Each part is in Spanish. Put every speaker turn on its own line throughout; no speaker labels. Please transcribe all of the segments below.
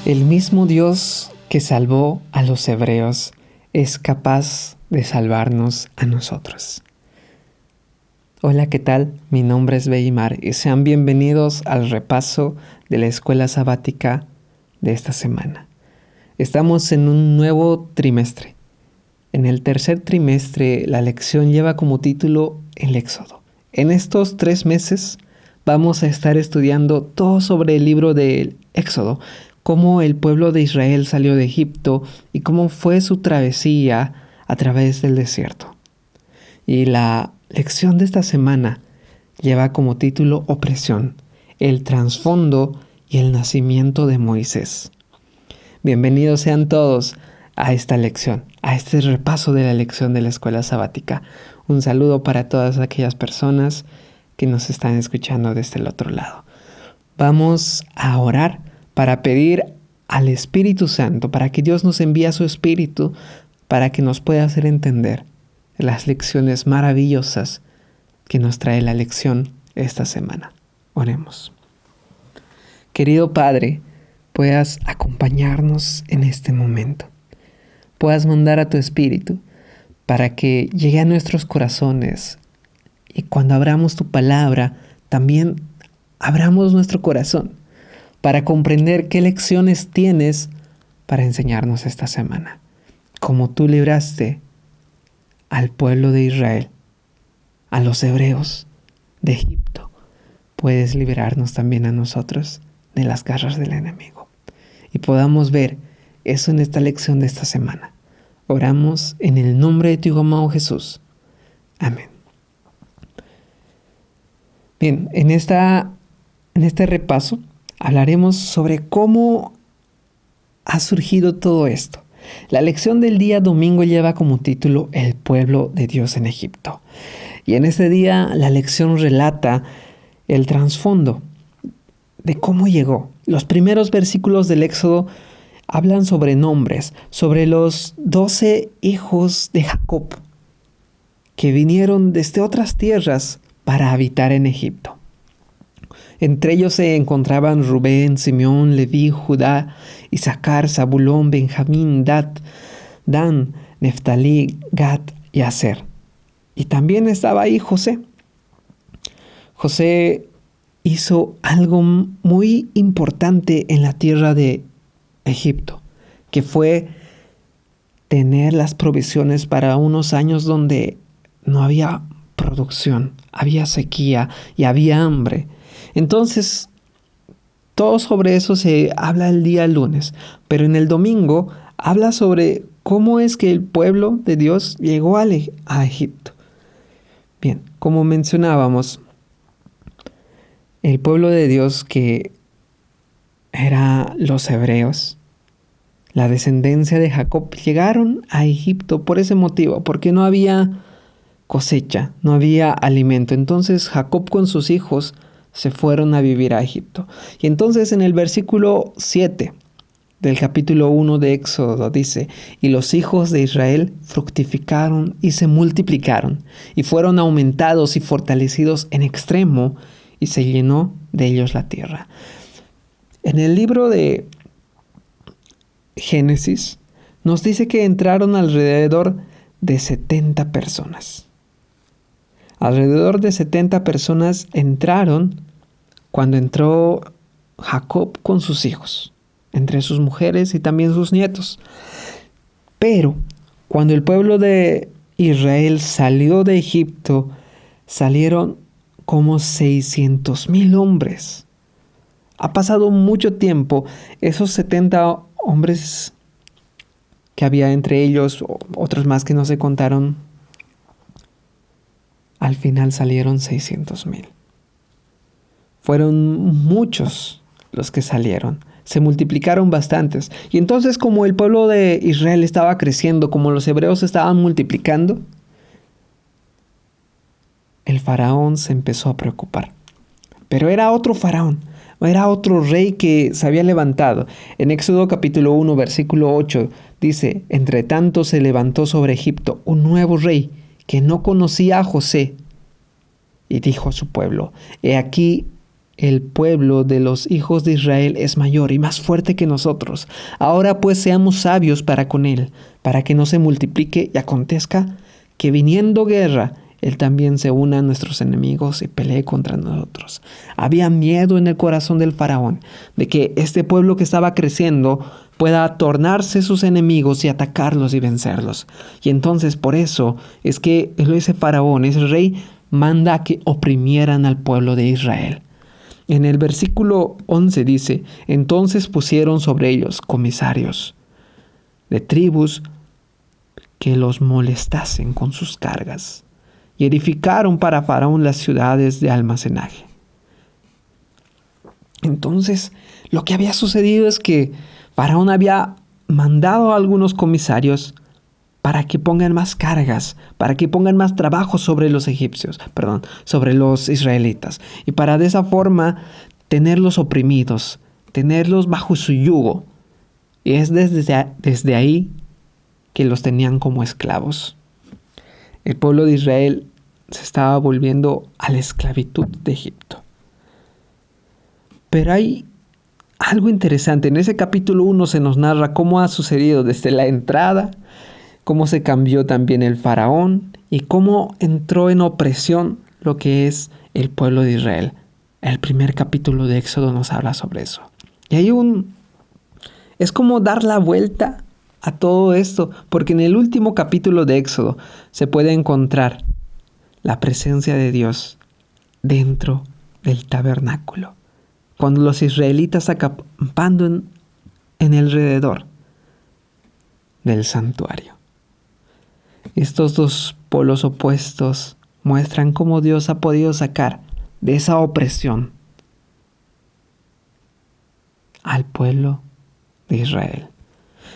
El mismo Dios que salvó a los hebreos es capaz de salvarnos a nosotros. Hola, ¿qué tal? Mi nombre es Beimar y sean bienvenidos al repaso de la escuela sabática de esta semana. Estamos en un nuevo trimestre. En el tercer trimestre, la lección lleva como título el Éxodo. En estos 3 meses vamos a estar estudiando todo sobre el libro del Éxodo, cómo el pueblo de Israel salió de Egipto y cómo fue su travesía a través del desierto. Y la lección de esta semana lleva como título Opresión, el trasfondo y el nacimiento de Moisés. Bienvenidos sean todos a esta lección, a este repaso de la lección de la escuela sabática. Un saludo para todas aquellas personas que nos están escuchando desde el otro lado. Vamos a orar para pedir al Espíritu Santo, para que Dios nos envíe a su Espíritu, para que nos pueda hacer entender las lecciones maravillosas que nos trae la lección esta semana. Oremos. Querido Padre, puedas acompañarnos en este momento. Puedas mandar a tu Espíritu para que llegue a nuestros corazones y cuando abramos tu palabra, también abramos nuestro corazón para comprender qué lecciones tienes para enseñarnos esta semana. Como tú libraste al pueblo de Israel, a los hebreos de Egipto, puedes liberarnos también a nosotros de las garras del enemigo. Y podamos ver eso en esta lección de esta semana. Oramos en el nombre de tu Hijo amado Jesús. Amén. Bien, en este repaso hablaremos sobre cómo ha surgido todo esto. La lección del día domingo lleva como título El pueblo de Dios en Egipto. Y en este día la lección relata el trasfondo de cómo llegó. Los primeros versículos del Éxodo hablan sobre nombres, sobre los 12 hijos de Jacob que vinieron desde otras tierras para habitar en Egipto. Entre ellos se encontraban Rubén, Simeón, Leví, Judá, Isaacar, Zabulón, Benjamín, Dan, Neftalí, Gad y Aser. Y también estaba ahí José. José hizo algo muy importante en la tierra de Egipto, que fue tener las provisiones para unos años donde no había producción, había sequía y había hambre. Entonces, todo sobre eso se habla el día lunes, pero en el domingo habla sobre cómo es que el pueblo de Dios llegó a Egipto. Bien, como mencionábamos, el pueblo de Dios que era los hebreos, la descendencia de Jacob, llegaron a Egipto por ese motivo, porque no había cosecha, no había alimento. Entonces Jacob con sus hijos se fueron a vivir a Egipto. Y entonces en el versículo 7 del capítulo 1 de Éxodo dice: y los hijos de Israel fructificaron y se multiplicaron, y fueron aumentados y fortalecidos en extremo, y se llenó de ellos la tierra. En el libro de Génesis nos dice que entraron alrededor de 70 personas. Alrededor de 70 personas entraron cuando entró Jacob con sus hijos, entre sus mujeres y también sus nietos. Pero cuando el pueblo de Israel salió de Egipto, salieron como 600,000 hombres. Ha pasado mucho tiempo. Esos 70 hombres que había entre ellos, otros más que no se contaron, al final salieron 600,000. Fueron muchos los que salieron. Se multiplicaron bastantes. Y entonces, como el pueblo de Israel estaba creciendo, como los hebreos estaban multiplicando, el faraón se empezó a preocupar. Pero era otro faraón, era otro rey que se había levantado. En Éxodo capítulo 1, versículo 8, dice: entre tanto se levantó sobre Egipto un nuevo rey que no conocía a José, y dijo a su pueblo: he aquí el pueblo de los hijos de Israel es mayor y más fuerte que nosotros. Ahora pues seamos sabios para con él, para que no se multiplique y acontezca que viniendo guerra, él también se una a nuestros enemigos y pelee contra nosotros. Había miedo en el corazón del faraón de que este pueblo que estaba creciendo pueda tornarse sus enemigos y atacarlos y vencerlos. Y entonces por eso es que ese faraón, ese rey, manda a que oprimieran al pueblo de Israel. En el versículo 11 dice: entonces pusieron sobre ellos comisarios de tribus que los molestasen con sus cargas, y edificaron para Faraón las ciudades de almacenaje. Entonces, lo que había sucedido es que Faraón había mandado a algunos comisarios para que pongan más cargas, para que pongan más trabajo sobre los sobre los israelitas, y para de esa forma tenerlos oprimidos, tenerlos bajo su yugo. Y es desde ahí que los tenían como esclavos. El pueblo de Israel se estaba volviendo a la esclavitud de Egipto. Pero hay algo interesante. En ese capítulo 1 se nos narra cómo ha sucedido desde la entrada, cómo se cambió también el faraón y cómo entró en opresión lo que es el pueblo de Israel. El primer capítulo de Éxodo nos habla sobre eso. Y es como dar la vuelta a todo esto, porque en el último capítulo de Éxodo se puede encontrar la presencia de Dios dentro del tabernáculo, cuando los israelitas acampando en alrededor del santuario. Estos dos polos opuestos muestran cómo Dios ha podido sacar de esa opresión al pueblo de Israel.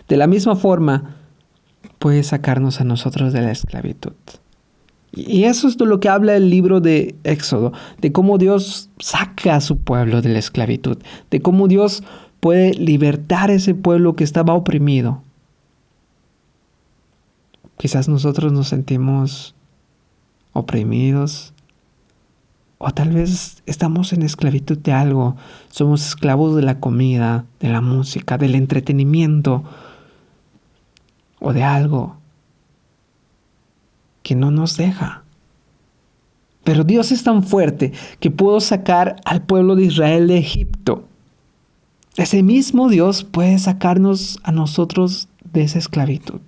De la misma forma, puede sacarnos a nosotros de la esclavitud. Y eso es de lo que habla el libro de Éxodo, de cómo Dios saca a su pueblo de la esclavitud, de cómo Dios puede libertar a ese pueblo que estaba oprimido. Quizás nosotros nos sentimos oprimidos, o tal vez estamos en esclavitud de algo. Somos esclavos de la comida, de la música, del entretenimiento, o de algo que no nos deja. Pero Dios es tan fuerte que pudo sacar al pueblo de Israel de Egipto. Ese mismo Dios puede sacarnos a nosotros de esa esclavitud.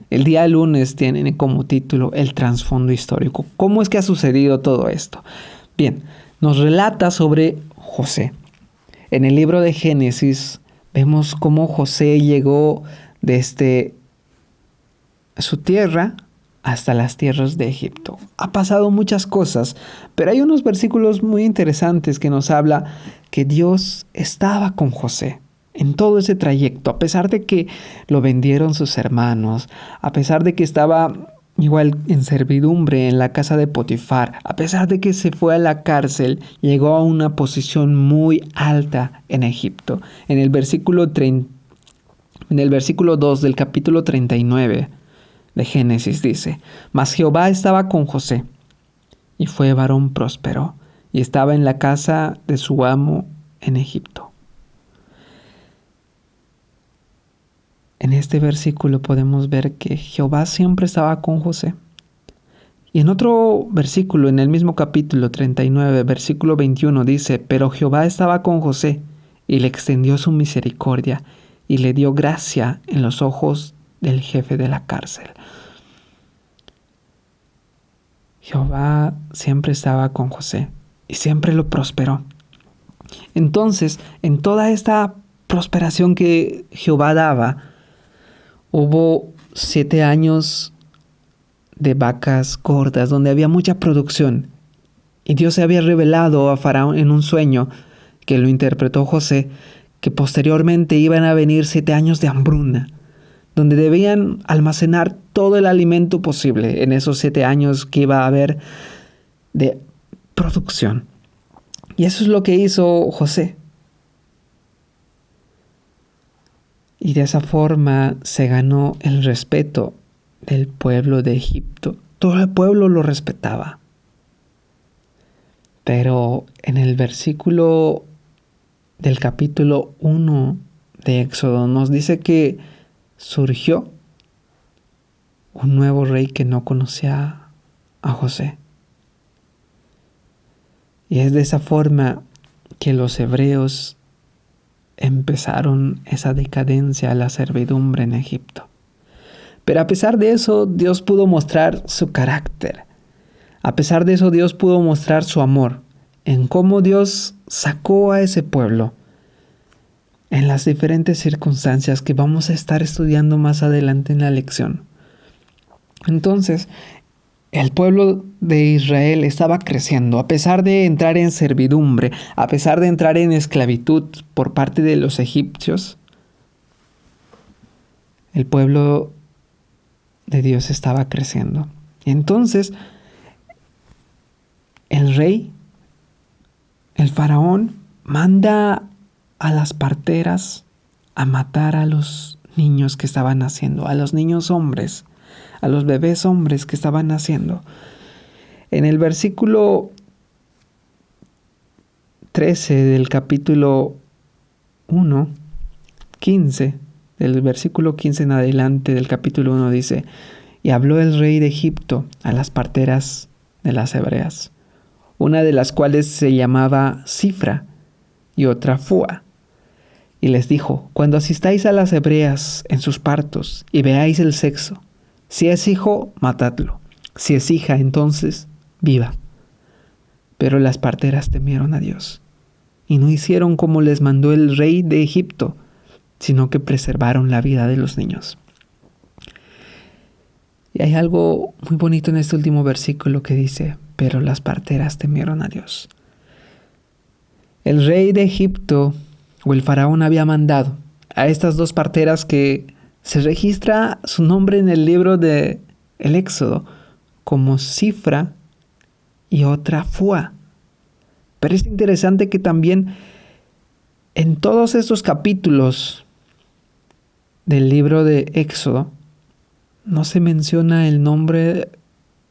El día lunes tiene como título el trasfondo histórico. ¿Cómo es que ha sucedido todo esto? Bien, nos relata sobre José. En el libro de Génesis vemos cómo José llegó desde su tierra hasta las tierras de Egipto. Ha pasado muchas cosas, pero hay unos versículos muy interesantes que nos habla que Dios estaba con José en todo ese trayecto, a pesar de que lo vendieron sus hermanos, a pesar de que estaba igual en servidumbre en la casa de Potifar, a pesar de que se fue a la cárcel, llegó a una posición muy alta en Egipto. En el versículo 2 del capítulo 39 de Génesis dice: Mas Jehová estaba con José, y fue varón próspero, y estaba en la casa de su amo en Egipto. En este versículo podemos ver que Jehová siempre estaba con José. Y en otro versículo, en el mismo capítulo 39, versículo 21, dice: Pero Jehová estaba con José, y le extendió su misericordia, y le dio gracia en los ojos del jefe de la cárcel. Jehová siempre estaba con José, y siempre lo prosperó. Entonces, en toda esta prosperación que Jehová daba, hubo 7 años de vacas gordas donde había mucha producción. Y Dios se había revelado a Faraón en un sueño que lo interpretó José, que posteriormente iban a venir 7 años de hambruna, donde debían almacenar todo el alimento posible en esos 7 años que iba a haber de producción. Y eso es lo que hizo José. Y de esa forma se ganó el respeto del pueblo de Egipto. Todo el pueblo lo respetaba. Pero en el versículo del capítulo 1 de Éxodo nos dice que surgió un nuevo rey que no conocía a José. Y es de esa forma que los hebreos empezaron esa decadencia a la servidumbre en Egipto. Pero a pesar de eso, Dios pudo mostrar su carácter. A pesar de eso, Dios pudo mostrar su amor en cómo Dios sacó a ese pueblo en las diferentes circunstancias que vamos a estar estudiando más adelante en la lección. Entonces, el pueblo de Israel estaba creciendo, a pesar de entrar en servidumbre, a pesar de entrar en esclavitud por parte de los egipcios. El pueblo de Dios estaba creciendo. Y entonces, el rey, el faraón, manda a las parteras a matar a los niños que estaban naciendo, a los niños hombres, a los bebés hombres que estaban naciendo. En el versículo 13 del capítulo 1, 15, del versículo 15 en adelante del capítulo 1 dice: y habló el rey de Egipto a las parteras de las hebreas, una de las cuales se llamaba Cifra y otra Fua. Y les dijo: cuando asistáis a las hebreas en sus partos y veáis el sexo, si es hijo, matadlo; si es hija, entonces viva. Pero las parteras temieron a Dios y no hicieron como les mandó el rey de Egipto, sino que preservaron la vida de los niños. Y hay algo muy bonito en este último versículo que dice: pero las parteras temieron a Dios. El rey de Egipto, o el faraón, había mandado a estas dos parteras que se registra su nombre en el libro de el Éxodo como Cifra y otra Fua. Pero es interesante que también en todos estos capítulos del libro de Éxodo no se menciona el nombre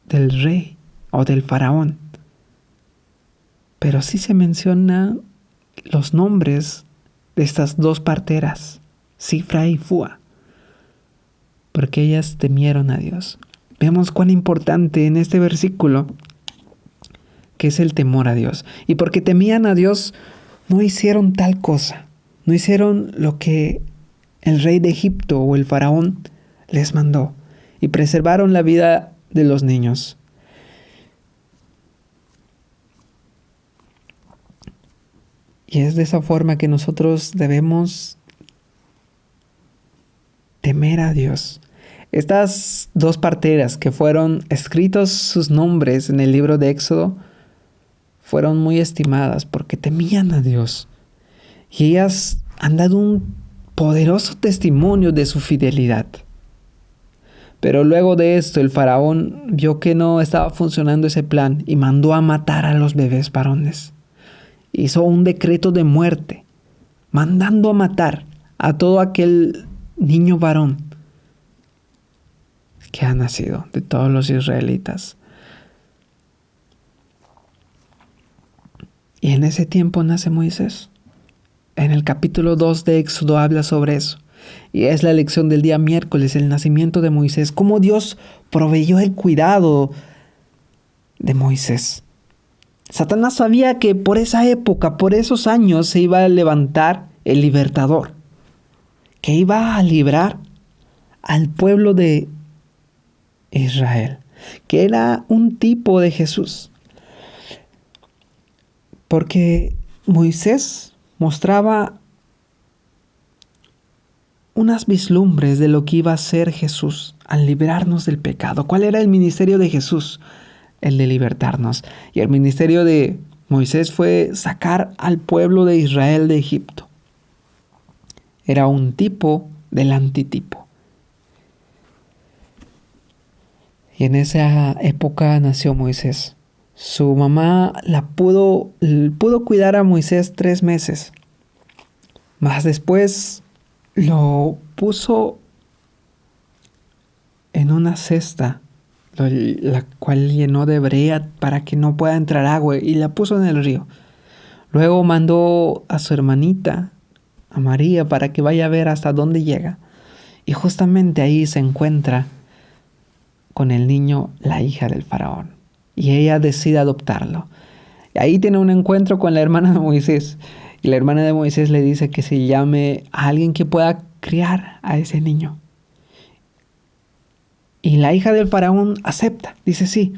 del rey o del faraón, pero sí se mencionan los nombres de estas dos parteras, Cifra y Fua, porque ellas temieron a Dios. Vemos cuán importante en este versículo que es el temor a Dios. Y porque temían a Dios, no hicieron tal cosa, no hicieron lo que el rey de Egipto o el faraón les mandó, y preservaron la vida de los niños. Y es de esa forma que nosotros debemos temer a Dios. Estas dos parteras que fueron escritos sus nombres en el libro de Éxodo fueron muy estimadas porque temían a Dios. Y ellas han dado un poderoso testimonio de su fidelidad. Pero luego de esto el faraón vio que no estaba funcionando ese plan y mandó a matar a los bebés varones. Hizo un decreto de muerte, mandando a matar a todo aquel niño varón que ha nacido de todos los israelitas. Y en ese tiempo nace Moisés. En el capítulo 2 de Éxodo habla sobre eso. Y es la lección del día miércoles, el nacimiento de Moisés. Cómo Dios proveyó el cuidado de Moisés. Satanás sabía que por esa época, por esos años, se iba a levantar el libertador, que iba a librar al pueblo de Israel, que era un tipo de Jesús. Porque Moisés mostraba unas vislumbres de lo que iba a ser Jesús al librarnos del pecado. ¿Cuál era el ministerio de Jesús? El de libertarnos. Y el ministerio de Moisés fue sacar al pueblo de Israel de Egipto. Era un tipo del antitipo. Y en esa época nació Moisés. Su mamá pudo cuidar a Moisés 3 meses. Más después lo puso en una cesta la cual llenó de brea para que no pueda entrar agua y la puso en el río. Luego mandó a su hermanita, a María, para que vaya a ver hasta dónde llega. Y justamente ahí se encuentra con el niño la hija del faraón. Y ella decide adoptarlo. Y ahí tiene un encuentro con la hermana de Moisés. Y la hermana de Moisés le dice que se llame a alguien que pueda criar a ese niño. Y la hija del faraón acepta, dice sí.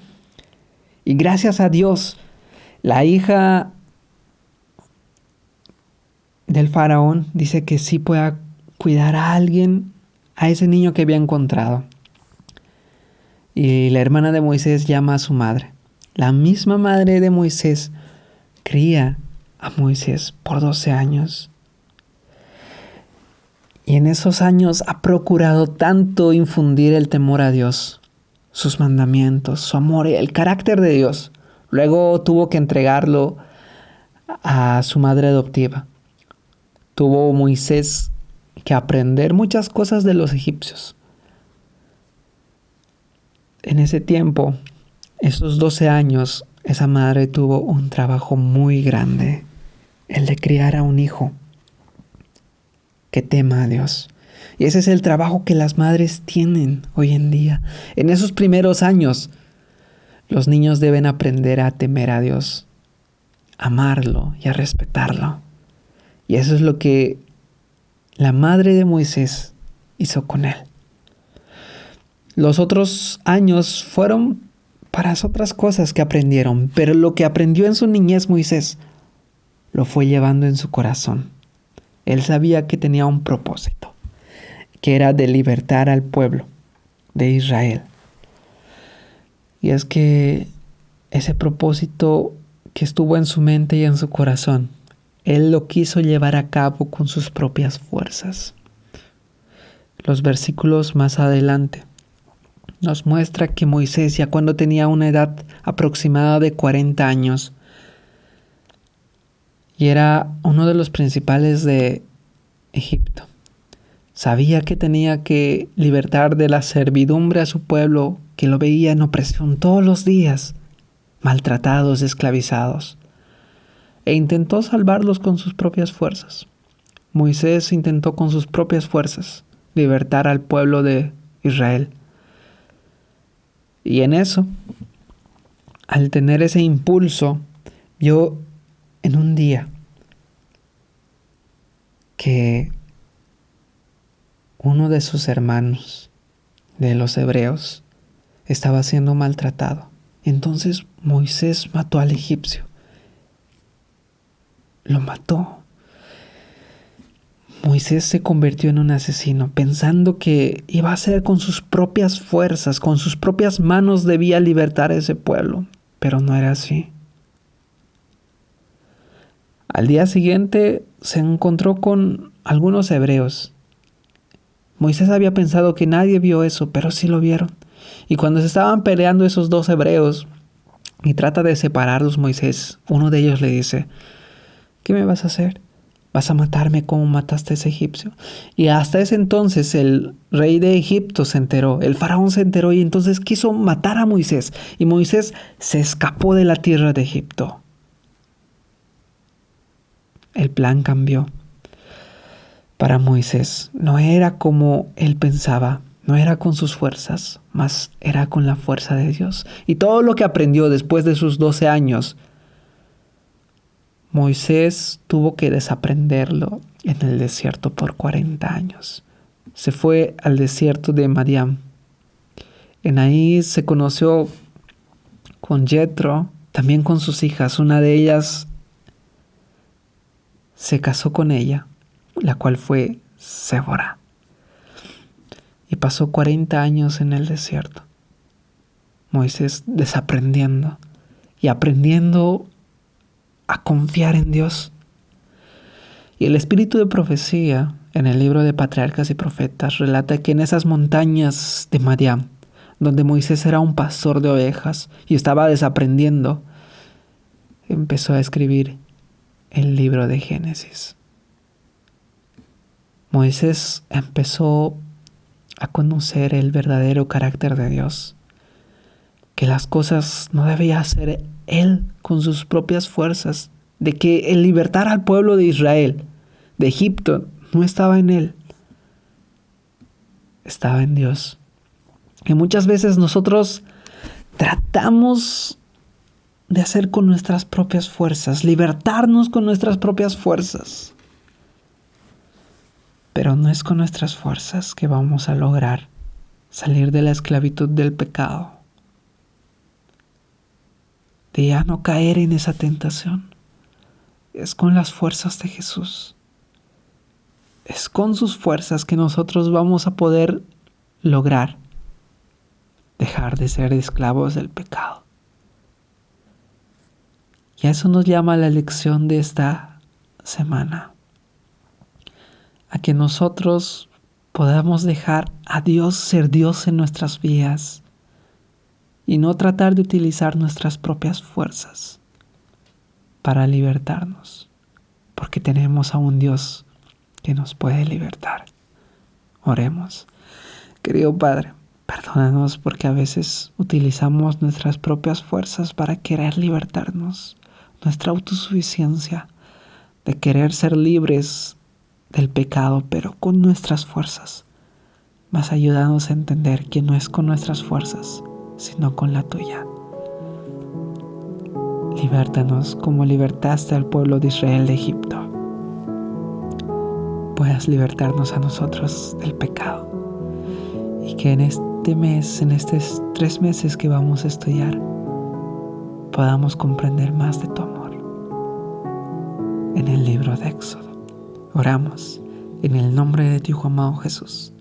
Y gracias a Dios, la hija del faraón dice que sí pueda cuidar a alguien, a ese niño que había encontrado. Y la hermana de Moisés llama a su madre. La misma madre de Moisés cría a Moisés por 12 años. Y en esos años ha procurado tanto infundir el temor a Dios, sus mandamientos, su amor y el carácter de Dios. Luego tuvo que entregarlo a su madre adoptiva. Tuvo Moisés que aprender muchas cosas de los egipcios. En ese tiempo, esos 12 años, esa madre tuvo un trabajo muy grande, el de criar a un hijo que tema a Dios. Y ese es el trabajo que las madres tienen hoy en día. En esos primeros años, los niños deben aprender a temer a Dios, amarlo y a respetarlo. Y eso es lo que la madre de Moisés hizo con él. Los otros años fueron para otras cosas que aprendieron, pero lo que aprendió en su niñez Moisés lo fue llevando en su corazón. Él sabía que tenía un propósito, que era de libertar al pueblo de Israel. Y es que ese propósito que estuvo en su mente y en su corazón, él lo quiso llevar a cabo con sus propias fuerzas. Los versículos más adelante nos muestra que Moisés, ya cuando tenía una edad aproximada de 40 años, y era uno de los principales de Egipto, sabía que tenía que libertar de la servidumbre a su pueblo, que lo veía en opresión todos los días, maltratados, esclavizados, e intentó salvarlos con sus propias fuerzas. Moisés intentó con sus propias fuerzas libertar al pueblo de Israel. Y en eso, al tener ese impulso, vio en un día que uno de sus hermanos, de los hebreos, estaba siendo maltratado. Entonces Moisés mató al egipcio. Lo mató. Moisés se convirtió en un asesino, pensando que iba a hacer con sus propias fuerzas, con sus propias manos debía libertar a ese pueblo, pero no era así. Al día siguiente se encontró con algunos hebreos. Moisés había pensado que nadie vio eso, pero sí lo vieron. Y cuando se estaban peleando esos dos hebreos y trata de separarlos Moisés, uno de ellos le dice: ¿qué me vas a hacer? ¿Vas a matarme como mataste a ese egipcio? Y hasta ese entonces el rey de Egipto se enteró, el faraón se enteró y entonces quiso matar a Moisés. Y Moisés se escapó de la tierra de Egipto. El plan cambió. Para Moisés no era como él pensaba, no era con sus fuerzas, mas era con la fuerza de Dios. Y todo lo que aprendió después de sus 12 años, Moisés tuvo que desaprenderlo en el desierto por 40 años. Se fue al desierto de Madián. En ahí se conoció con Jetro, también con sus hijas. Una de ellas se casó con ella, la cual fue Sébora. Y pasó 40 años en el desierto. Moisés desaprendiendo y aprendiendo a confiar en Dios. Y el espíritu de profecía en el libro de Patriarcas y Profetas relata que en esas montañas de Madián, donde Moisés era un pastor de ovejas y estaba desaprendiendo, empezó a escribir el libro de Génesis. Moisés empezó a conocer el verdadero carácter de Dios. que las cosas no debía hacer Él con sus propias fuerzas, de que el libertar al pueblo de Israel de Egipto no estaba en Él, estaba en Dios. Y muchas veces nosotros tratamos de hacer con nuestras propias fuerzas, libertarnos con nuestras propias fuerzas. Pero no es con nuestras fuerzas que vamos a lograr salir de la esclavitud del pecado, de ya no caer en esa tentación. Es con las fuerzas de Jesús. Es con sus fuerzas que nosotros vamos a poder lograr dejar de ser esclavos del pecado. Y a eso nos llama la lección de esta semana. A que nosotros podamos dejar a Dios ser Dios en nuestras vidas y no tratar de utilizar nuestras propias fuerzas para libertarnos, porque tenemos a un Dios que nos puede libertar. Oremos. Querido Padre, perdónanos porque a veces utilizamos nuestras propias fuerzas para querer libertarnos, nuestra autosuficiencia, de querer ser libres del pecado, pero con nuestras fuerzas. Mas ayúdanos a entender que no es con nuestras fuerzas, sino con la tuya. Libértanos como libertaste al pueblo de Israel de Egipto. Puedas libertarnos a nosotros del pecado. Y que en este mes, en estos 3 meses que vamos a estudiar, podamos comprender más de tu amor. En el libro de Éxodo. Oramos en el nombre de tu Hijo amado Jesús.